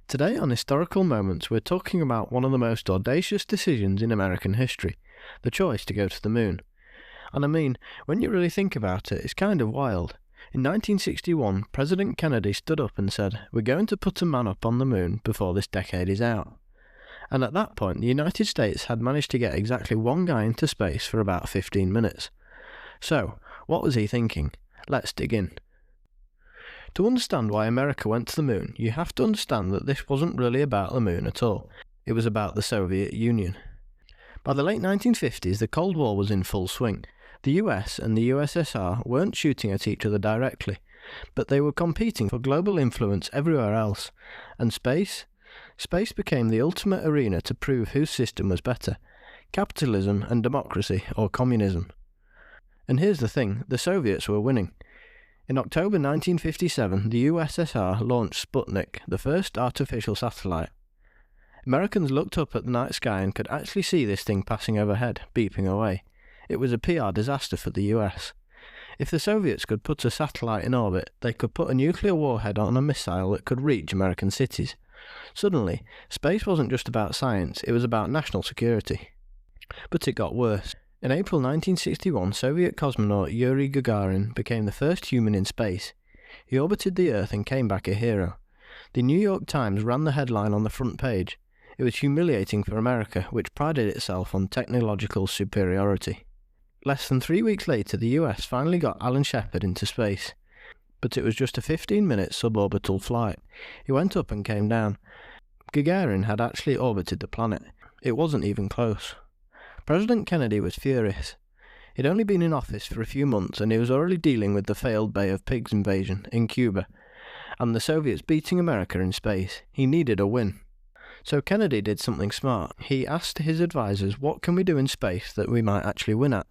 Today on Historical Moments, we're talking about one of the most audacious decisions in American history, the choice to go to the moon. And I mean, when you really think about it, it's kind of wild. In 1961, President Kennedy stood up and said, "We're going to put a man up on the moon before this decade is out." And at that point, the United States had managed to get exactly one guy into space for about 15 minutes. So, what was he thinking? Let's dig in. To understand why America went to the moon, you have to understand that this wasn't really about the moon at all. It was about the Soviet Union. By the late 1950s, the Cold War was in full swing. The US and the USSR weren't shooting at each other directly, but they were competing for global influence everywhere else. And space? Space became the ultimate arena to prove whose system was better, capitalism and democracy or communism. And here's the thing, the Soviets were winning. In October 1957, the USSR launched Sputnik, the first artificial satellite. Americans looked up at the night sky and could actually see this thing passing overhead, beeping away. It was a PR disaster for the US. If the Soviets could put a satellite in orbit, they could put a nuclear warhead on a missile that could reach American cities. Suddenly, space wasn't just about science, it was about national security. But it got worse. In April 1961, Soviet cosmonaut Yuri Gagarin became the first human in space. He orbited the Earth and came back a hero. The New York Times ran the headline on the front page. It was humiliating for America, which prided itself on technological superiority. Less than 3 weeks later, the US finally got Alan Shepard into space. But it was just a 15-minute suborbital flight. He went up and came down. Gagarin had actually orbited the planet. It wasn't even close. President Kennedy was furious. He'd only been in office for a few months and he was already dealing with the failed Bay of Pigs invasion in Cuba, and the Soviets beating America in space. He needed a win. So Kennedy did something smart. He asked his advisors, what can we do in space that we might actually win at?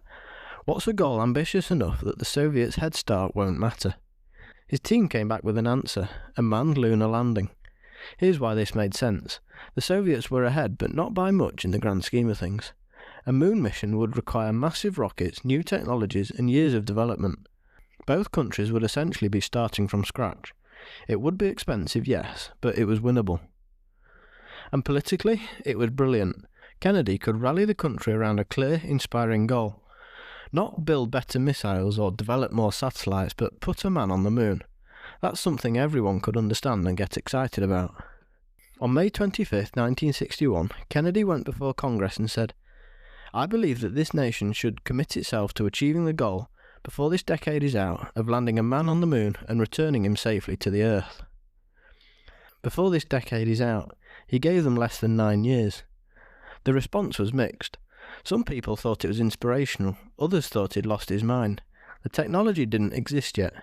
What's a goal ambitious enough that the Soviets' head start won't matter? His team came back with an answer, a manned lunar landing. Here's why this made sense. The Soviets were ahead, but not by much in the grand scheme of things. A moon mission would require massive rockets, new technologies, and years of development. Both countries would essentially be starting from scratch. It would be expensive, yes, but it was winnable. And politically, it was brilliant. Kennedy could rally the country around a clear, inspiring goal. Not build better missiles or develop more satellites, but put a man on the moon. That's something everyone could understand and get excited about. On May 25th, 1961, Kennedy went before Congress and said, "I believe that this nation should commit itself to achieving the goal, before this decade is out, of landing a man on the moon and returning him safely to the Earth." Before this decade is out, he gave them less than 9 years. The response was mixed. Some people thought it was inspirational, others thought he'd lost his mind. The technology didn't exist yet.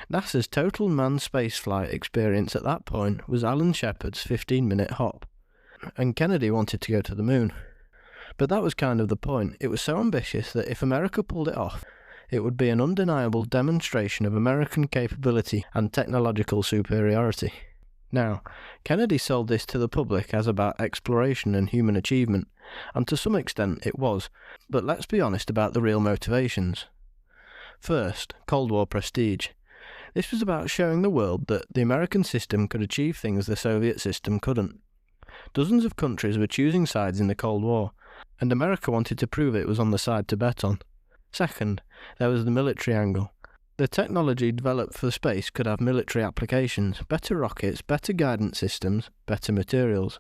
NASA's total manned spaceflight experience at that point was Alan Shepard's 15-minute hop. And Kennedy wanted to go to the moon. But that was kind of the point. It was so ambitious that if America pulled it off, it would be an undeniable demonstration of American capability and technological superiority. Now, Kennedy sold this to the public as about exploration and human achievement, and to some extent it was, but let's be honest about the real motivations. First, Cold War prestige. This was about showing the world that the American system could achieve things the Soviet system couldn't. Dozens of countries were choosing sides in the Cold War, and America wanted to prove it was on the side to bet on. Second, there was the military angle. The technology developed for space could have military applications, better rockets, better guidance systems, better materials.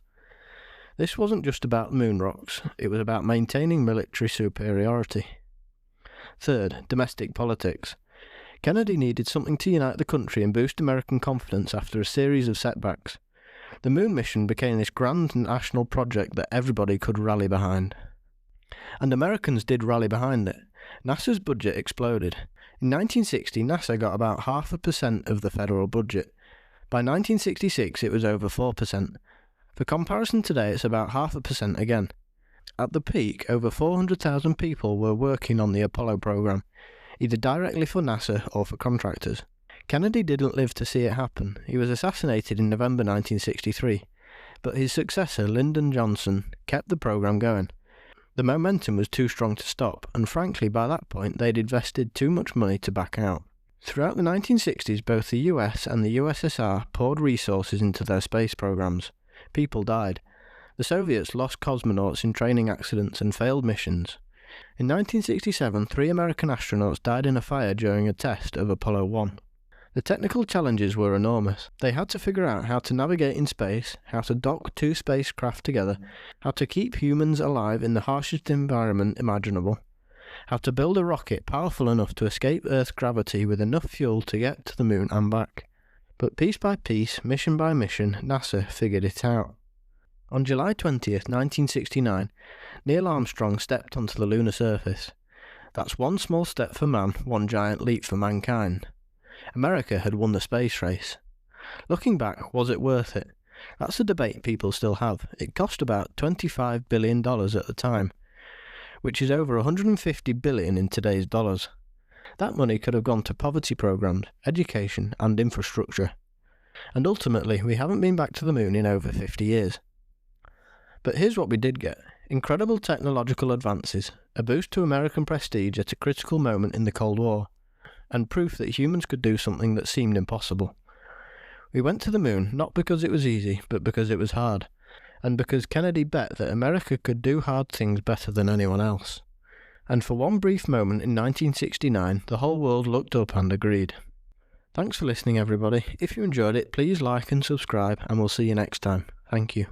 This wasn't just about moon rocks, it was about maintaining military superiority. Third, domestic politics. Kennedy needed something to unite the country and boost American confidence after a series of setbacks. The moon mission became this grand national project that everybody could rally behind. And Americans did rally behind it. NASA's budget exploded. In 1960, NASA got about 0.5% of the federal budget. By 1966, it was over 4%. For comparison today, it's about 0.5% again. At the peak, over 400,000 people were working on the Apollo program, either directly for NASA or for contractors. Kennedy didn't live to see it happen. He was assassinated in November 1963, but his successor, Lyndon Johnson, kept the program going. The momentum was too strong to stop, and frankly by that point they'd invested too much money to back out. Throughout the 1960s, both the US and the USSR poured resources into their space programs. People died. The Soviets lost cosmonauts in training accidents and failed missions. In 1967, 3 American astronauts died in a fire during a test of Apollo 1. The technical challenges were enormous. They had to figure out how to navigate in space, how to dock 2 spacecraft together, how to keep humans alive in the harshest environment imaginable, how to build a rocket powerful enough to escape Earth's gravity with enough fuel to get to the moon and back. But piece by piece, mission by mission, NASA figured it out. On July 20th, 1969, Neil Armstrong stepped onto the lunar surface. That's one small step for man, one giant leap for mankind. America had won the space race. Looking back, was it worth it? That's a debate people still have. It cost about $25 billion at the time, which is over $150 billion in today's dollars. That money could have gone to poverty programs, education and infrastructure. And ultimately, we haven't been back to the moon in over 50 years. But here's what we did get. Incredible technological advances, a boost to American prestige at a critical moment in the Cold War, and proof that humans could do something that seemed impossible. We went to the moon not because it was easy, but because it was hard, and because Kennedy bet that America could do hard things better than anyone else. And for one brief moment in 1969, the whole world looked up and agreed. Thanks for listening, everybody. If you enjoyed it, please like and subscribe, and we'll see you next time. Thank you.